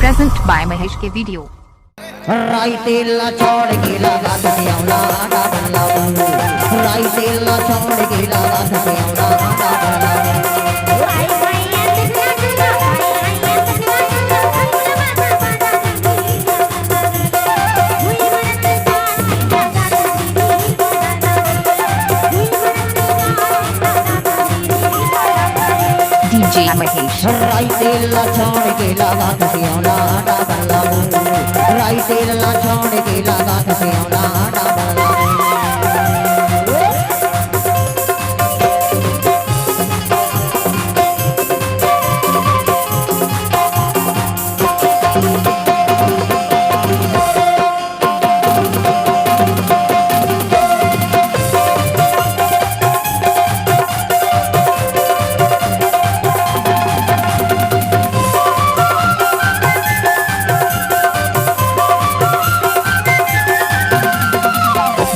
Present by Mahesh के video. राई तेल छोड़ के लगा सके औला आटा बल्ला राई तेल छोड़ के लगा सके औला आटा बल्ला DJ Mahesh। राई तेल छोड़ के लगा सके औला आटा बल्ला राई तेल छोड़ के लगा सके औला आटा बल्ला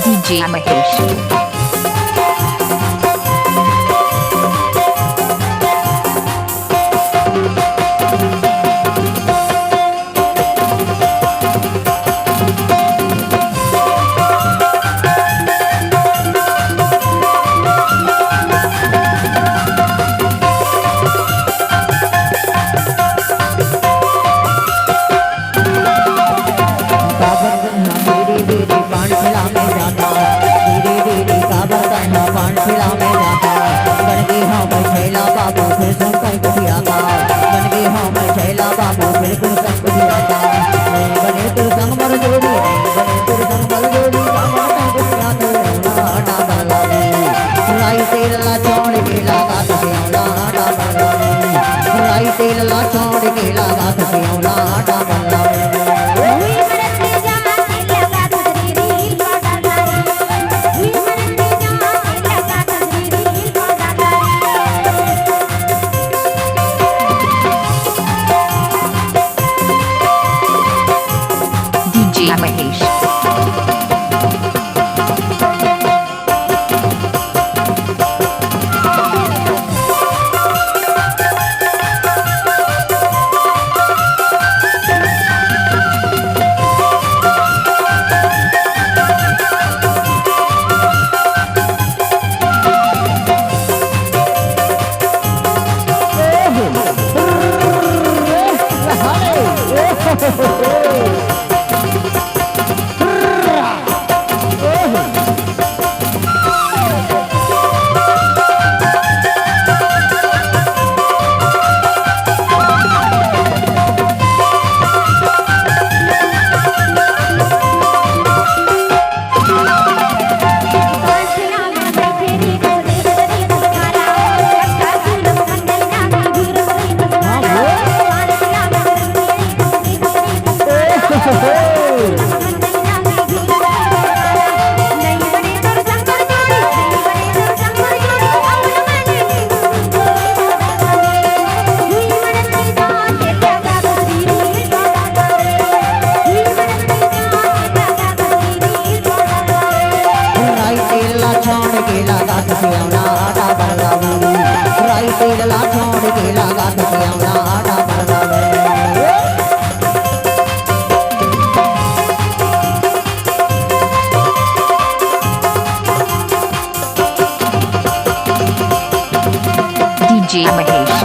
DJ Mahesh। तेल ला छोड़ के लगा सके औला आटा बल्ला DJ Mahesh। राई तेल ला छोड़ के लगा सके औला आटा बल्ला DJ Mahesh।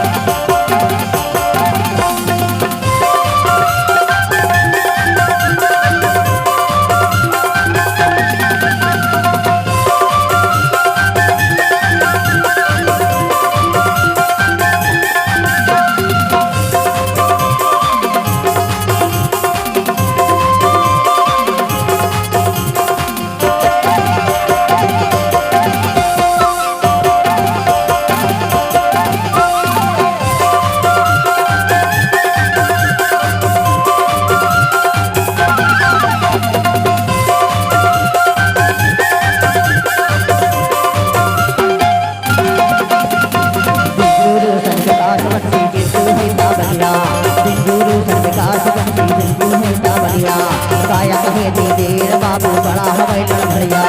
काया कहे दे देर बाबू बड़ा हवाई लड़िया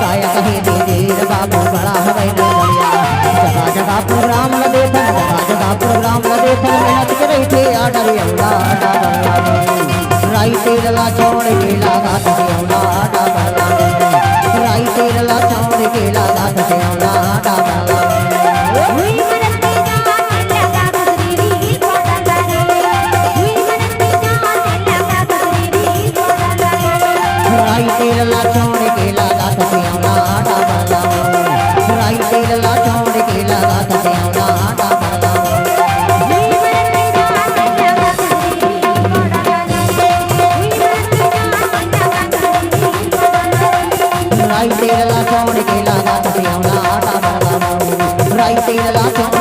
काया कहे दे देर बाबू बड़ा हवाई लड़िया जगह जगह प्रोग्राम लगे थे जगह जगह प्रोग्राम लगे थे मेहनत कर रही थे आडर अल्लाह आटा राई तेल ला छोड़ के लगा सतियावला आटा बनाओ राई तेल ला छोड़ के लगा सतियावला आटा राई तेल ला छोड़ के लगा सतियावला आटा बनाओ राई तेल ला छोड़